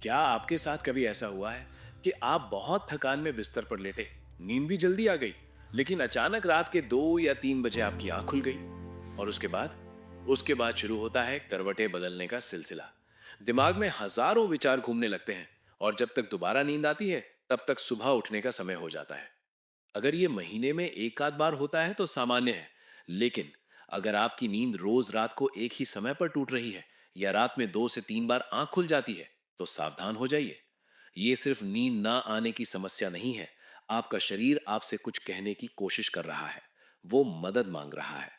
क्या आपके साथ कभी ऐसा हुआ है कि आप बहुत थकान में बिस्तर पर लेटे, नींद भी जल्दी आ गई, लेकिन अचानक रात के 2 या 3 बजे आपकी आंख खुल गई और उसके बाद शुरू होता है करवटें बदलने का सिलसिला। दिमाग में हजारों विचार घूमने लगते हैं और जब तक दोबारा नींद आती है तब तक सुबह उठने का समय हो जाता है। अगर ये महीने में एक आध बार होता है तो सामान्य है, लेकिन अगर आपकी नींद रोज रात को एक ही समय पर टूट रही है या रात में 2 से 3 बार आंख खुल जाती है तो सावधान हो जाइए। ये सिर्फ नींद ना आने की समस्या नहीं है, आपका शरीर आपसे कुछ कहने की कोशिश कर रहा है, वो मदद मांग रहा है।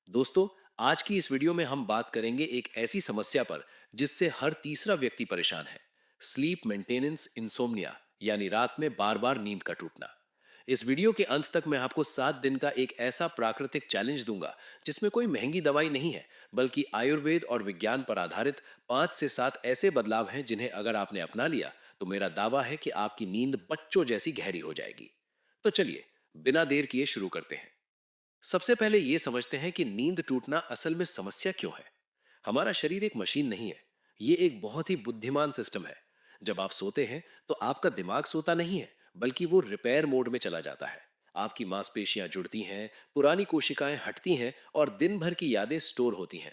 दोस्तों, आज की इस वीडियो में हम बात करेंगे एक ऐसी समस्या पर जिससे हर तीसरा व्यक्ति परेशान है। स्लीप मेंटेनेंस इंसोम्निया, यानी रात में बार बार नींद का टूटना। इस वीडियो के अंत तक मैं आपको 7 दिन का एक ऐसा प्राकृतिक चैलेंज दूंगा जिसमें कोई महंगी दवाई नहीं है, बल्कि आयुर्वेद और विज्ञान पर आधारित 5 से 7 ऐसे बदलाव हैं जिन्हें अगर आपने अपना लिया तो मेरा दावा है कि आपकी नींद बच्चों जैसी गहरी हो जाएगी। तो चलिए, बिना देर किए शुरू करते हैं। सबसे पहले यह समझते हैं कि नींद टूटना असल में समस्या क्यों है। हमारा शरीर एक मशीन नहीं है, ये एक बहुत ही बुद्धिमान सिस्टम है। जब आप सोते हैं तो आपका दिमाग सोता नहीं है, बल्कि वो रिपेयर मोड में चला जाता है। आपकी मांसपेशियां जुड़ती हैं, पुरानी कोशिकाएं हटती हैं और दिन भर की यादें स्टोर होती हैं।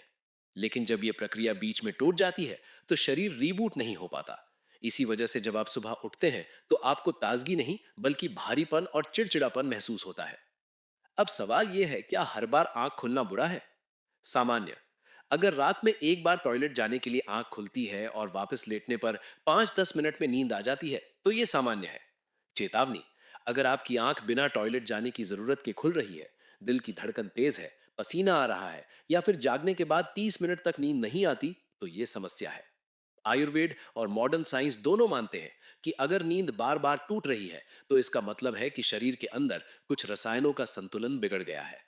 लेकिन जब यह प्रक्रिया बीच में टूट जाती है तो शरीर रीबूट नहीं हो पाता। इसी वजह से जब आप सुबह उठते हैं तो आपको ताजगी नहीं बल्कि भारीपन और चिड़चिड़ापन महसूस होता है। अब सवाल यह है, क्या हर बार आंख खुलना बुरा है? सामान्य। अगर रात में एक बार टॉयलेट जाने के लिए आंख खुलती है और वापस लेटने पर 5-10 मिनट में नींद आ जाती है तो यह सामान्य है। चेतावनी। अगर आपकी आंख बिना टॉयलेट जाने की जरूरत के खुल रही है, दिल की धड़कन तेज है, पसीना आ रहा है या फिर जागने के बाद 30 मिनट तक नींद नहीं आती तो यह समस्या है। आयुर्वेद और मॉडर्न साइंस दोनों मानते हैं कि अगर नींद बार बार टूट रही है तो इसका मतलब है कि शरीर के अंदर कुछ रसायनों का संतुलन बिगड़ गया है।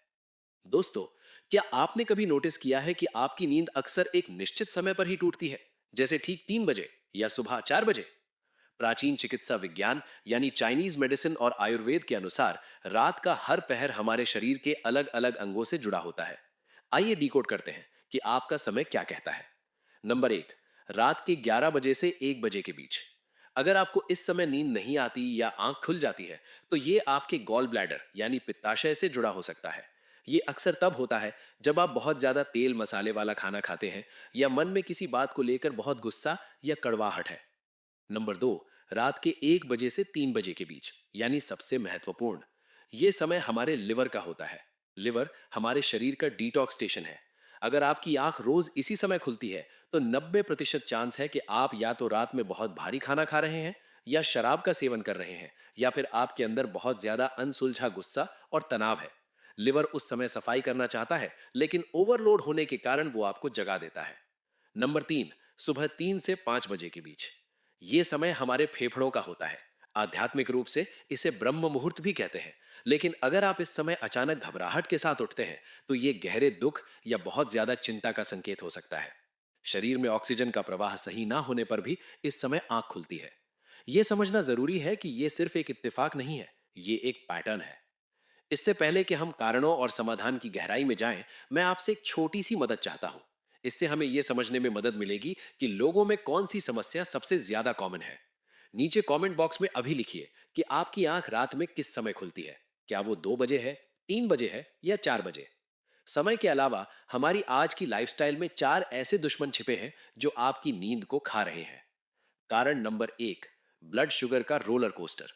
दोस्तों, क्या आपने कभी नोटिस किया है कि आपकी नींद अक्सर एक निश्चित समय पर ही टूटती है, जैसे ठीक 3 बजे या सुबह 4 बजे? प्राचीन चिकित्सा विज्ञान यानी चाइनीज मेडिसिन और आयुर्वेद के अनुसार रात का हर पहर हमारे शरीर के अलग अलग अंगों से जुड़ा होता है। आइए डिकोड करते हैं कि आपका समय क्या कहता है। नंबर 1, रात के 11 बजे से 1 बजे के बीच। अगर आपको इस समय नींद नहीं आती या आंख खुल जाती है तो ये आपके गॉल ब्लैडर यानी पित्ताशय से जुड़ा हो सकता है। ये अक्सर तब होता है जब आप बहुत ज्यादा तेल मसाले वाला खाना खाते हैं या मन में किसी बात को लेकर बहुत गुस्सा या कड़वाहट है। नंबर 2, रात के 1 बजे से 3 बजे के बीच, यानी सबसे महत्वपूर्ण। ये समय हमारे लिवर का होता है। लिवर हमारे शरीर का डिटॉक्स स्टेशन है। अगर आपकी आंख रोज इसी समय खुलती है तो 90% चांस है कि आप या तो रात में बहुत भारी खाना खा रहे हैं या शराब का सेवन कर रहे हैं या फिर आपके अंदर बहुत ज्यादा अनसुलझा गुस्सा और तनाव है। लिवर उस समय सफाई करना चाहता है, लेकिन ओवरलोड होने के कारण वो आपको जगा देता है। नंबर 3, सुबह 3 से 5 बजे के बीच। ये समय हमारे फेफड़ों का होता है। आध्यात्मिक रूप से इसे ब्रह्म मुहूर्त भी कहते हैं। लेकिन अगर आप इस समय अचानक घबराहट के साथ उठते हैं तो ये गहरे दुख या बहुत ज्यादा चिंता का संकेत हो सकता है। शरीर में ऑक्सीजन का प्रवाह सही ना होने पर भी इस समय आंख खुलती है। यह समझना जरूरी है कि यह सिर्फ एक इत्तेफाक नहीं है, ये एक पैटर्न है। इससे पहले कि हम कारणों और समाधान की गहराई में जाएं, मैं आपसे एक छोटी सी मदद चाहता हूं। इससे हमें यह समझने में मदद मिलेगी कि लोगों में कौन सी समस्या सबसे ज्यादा कॉमन है। नीचे कमेंट बॉक्स में अभी लिखिए कि आपकी आंख रात में किस समय खुलती है। क्या वो 2 बजे है, 3 बजे है या 4 बजे? समय के अलावा हमारी आज की लाइफस्टाइल में 4 ऐसे दुश्मन छिपे हैं जो आपकी नींद को खा रहे हैं। कारण नंबर 1, ब्लड शुगर का रोलर कोस्टर।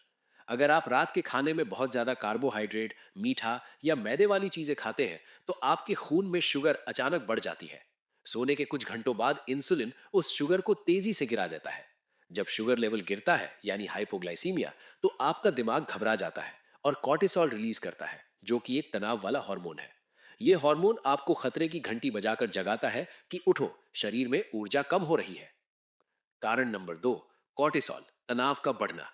अगर आप रात के खाने में बहुत ज्यादा कार्बोहाइड्रेट, मीठा या मैदे वाली चीजें खाते हैं तो आपके खून में शुगर अचानक बढ़ जाती है। सोने के कुछ घंटों बाद इंसुलिन उस शुगर को तेजी से गिरा देता है। जब शुगर लेवल गिरता है यानी हाइपोग्लाइसीमिया, तो आपका दिमाग घबरा जाता है और कॉर्टिसोल रिलीज करता है, जो कि एक तनाव वाला हार्मोन है। यह हार्मोन आपको खतरे की घंटी बजाकर जगाता है कि उठो, शरीर में ऊर्जा कम हो रही है। कारण नंबर 2, कॉर्टिसोल, तनाव का बढ़ना।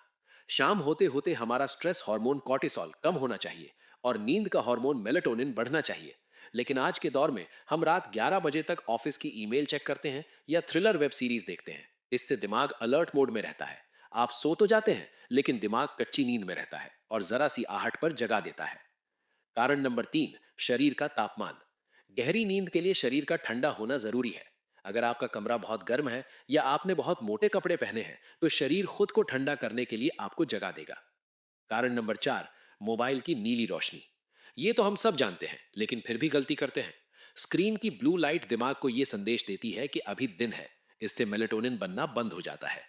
शाम होते होते हमारा स्ट्रेस हार्मोन कॉर्टिसोल कम होना चाहिए और नींद का हार्मोन मेलाटोनिन बढ़ना चाहिए। लेकिन आज के दौर में हम रात 11 बजे तक ऑफिस की ईमेल चेक करते हैं या थ्रिलर वेब सीरीज देखते हैं। इससे दिमाग अलर्ट मोड में रहता है। आप सो तो जाते हैं, लेकिन दिमाग कच्ची नींद में रहता है और जरा सी आहट पर जगा देता है। कारण नंबर 3, शरीर का तापमान। गहरी नींद के लिए शरीर का ठंडा होना जरूरी है। अगर आपका कमरा बहुत गर्म है या आपने बहुत मोटे कपड़े पहने हैं तो शरीर खुद को ठंडा करने के लिए आपको जगा देगा। कारण नंबर 4, मोबाइल की नीली रोशनी। ये तो हम सब जानते हैं लेकिन फिर भी गलती करते हैं। स्क्रीन की ब्लू लाइट दिमाग को ये संदेश देती है कि अभी दिन है। इससे मेलेटोनिन बनना बंद हो जाता है।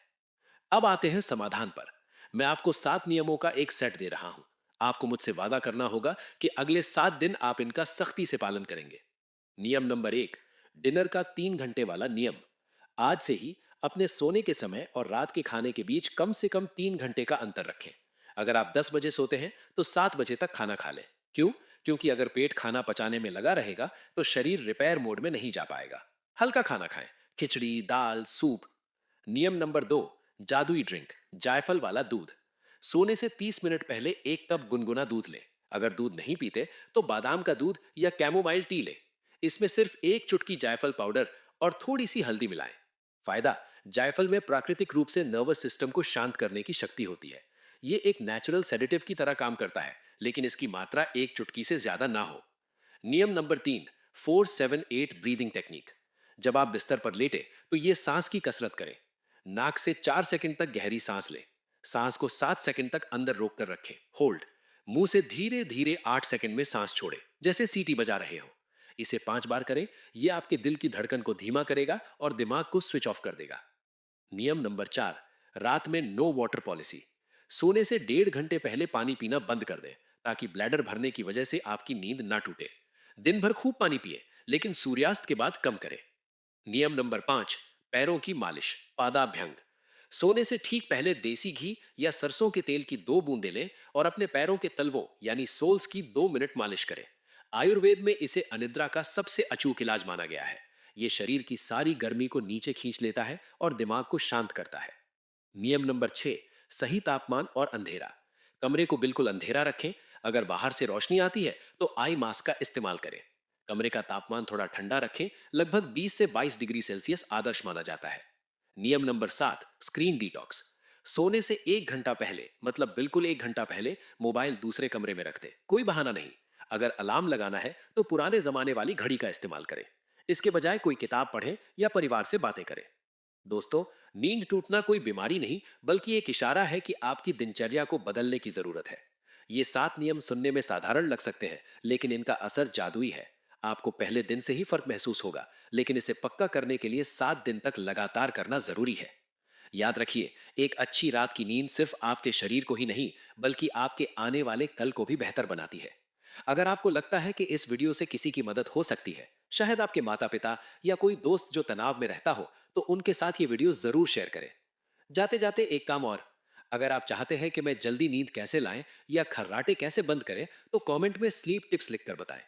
अब आते हैं समाधान पर। मैं आपको 7 नियमों का एक सेट दे रहा हूं। आपको मुझसे वादा करना होगा कि अगले 7 दिन आप इनका सख्ती से पालन करेंगे। नियम नंबर 1, डिनर का 3 घंटे वाला नियम। आज से ही अपने सोने के समय और रात के खाने के बीच कम से कम 3 घंटे का अंतर रखें। अगर आप 10 बजे सोते हैं तो 7 बजे तक खाना खा लें। क्यों? क्योंकि अगर पेट खाना पचाने में लगा रहेगा तो शरीर रिपेयर मोड में नहीं जा पाएगा। हल्का खाना खाएं, खिचड़ी, दाल, सूप। नियम नंबर 2, जादुई ड्रिंक, जायफल वाला दूध। सोने से 30 मिनट पहले 1 कप गुनगुना दूध लें। अगर दूध नहीं पीते तो बादाम का दूध या कैमोमाइल टी लें। इसमें सिर्फ 1 चुटकी जायफल पाउडर और थोड़ी सी हल्दी मिलाएं। फायदा, जायफल में प्राकृतिक रूप से नर्वस सिस्टम को शांत करने की शक्ति होती है। ये एक नेचुरल सेडेटिव की तरह काम करता है, लेकिन इसकी मात्रा 1 चुटकी से ज्यादा ना हो। नियम नंबर 3, 4-7-8 ब्रीदिंग टेक्निक। जब आप बिस्तर पर लेटे तो ये सांस की कसरत करें। नाक से 4 सेकंड तक गहरी सांस लें। सांस को 7 सेकंड तक अंदर रोक कर रखें, होल्ड। मुंह से धीरे धीरे 8 सेकंड में सांस छोड़ें, जैसे सीटी बजा रहे हो। इसे 5 बार करें। यह आपके दिल की धड़कन को धीमा करेगा और दिमाग को स्विच ऑफ कर देगा। नियम नंबर 4, रात में नो वाटर पॉलिसी। सोने से 1.5 घंटे पहले पानी पीना बंद कर दें, ताकि ब्लैडर भरने की वजह से आपकी नींद ना टूटे। दिन भर खूब पानी पिए, लेकिन सूर्यास्त के बाद कम करें। नियम नंबर 5, पैरों की मालिश, पादाभ्यंग। सोने से ठीक पहले देसी घी या सरसों के तेल की 2 बूंदें लें और अपने पैरों के तलवों यानी सोल्स की 2 मिनट मालिश करें। आयुर्वेद में इसे अनिद्रा का सबसे अचूक इलाज माना गया है। ये शरीर की सारी गर्मी को नीचे खींच लेता है और दिमाग को शांत करता है। नियम नंबर 6, सही तापमान और अंधेरा। कमरे को बिल्कुल अंधेरा रखें। अगर बाहर से रोशनी आती है तो आई मास्क का इस्तेमाल करें। कमरे का तापमान थोड़ा ठंडा रखें, लगभग 20 से 22 डिग्री सेल्सियस आदर्श माना जाता है। नियम नंबर 7, स्क्रीन डिटॉक्स। सोने से 1 घंटा पहले, मतलब बिल्कुल 1 घंटा पहले, मोबाइल दूसरे कमरे में रख दे, कोई बहाना नहीं। अगर अलार्म लगाना है तो पुराने जमाने वाली घड़ी का इस्तेमाल करें। इसके बजाय कोई किताब पढ़ें या परिवार से बातें करें। दोस्तों, नींद टूटना कोई बीमारी नहीं, बल्कि एक इशारा है कि आपकी दिनचर्या को बदलने की जरूरत है। ये 7 नियम सुनने में साधारण लग सकते हैं, लेकिन इनका असर जादुई है। आपको पहले दिन से ही फर्क महसूस होगा, लेकिन इसे पक्का करने के लिए 7 दिन तक लगातार करना जरूरी है। याद रखिए, एक अच्छी रात की नींद सिर्फ आपके शरीर को ही नहीं, बल्कि आपके आने वाले कल को भी बेहतर बनाती है। अगर आपको लगता है कि इस वीडियो से किसी की मदद हो सकती है, शायद आपके माता पिता या कोई दोस्त जो तनाव में रहता हो, तो उनके साथ ये वीडियो जरूर शेयर करें। जाते जाते एक काम और, अगर आप चाहते हैं कि मैं जल्दी नींद कैसे लाएं या खर्राटे कैसे बंद करें तो कमेंट में स्लीप टिप्स लिखकर बताएं।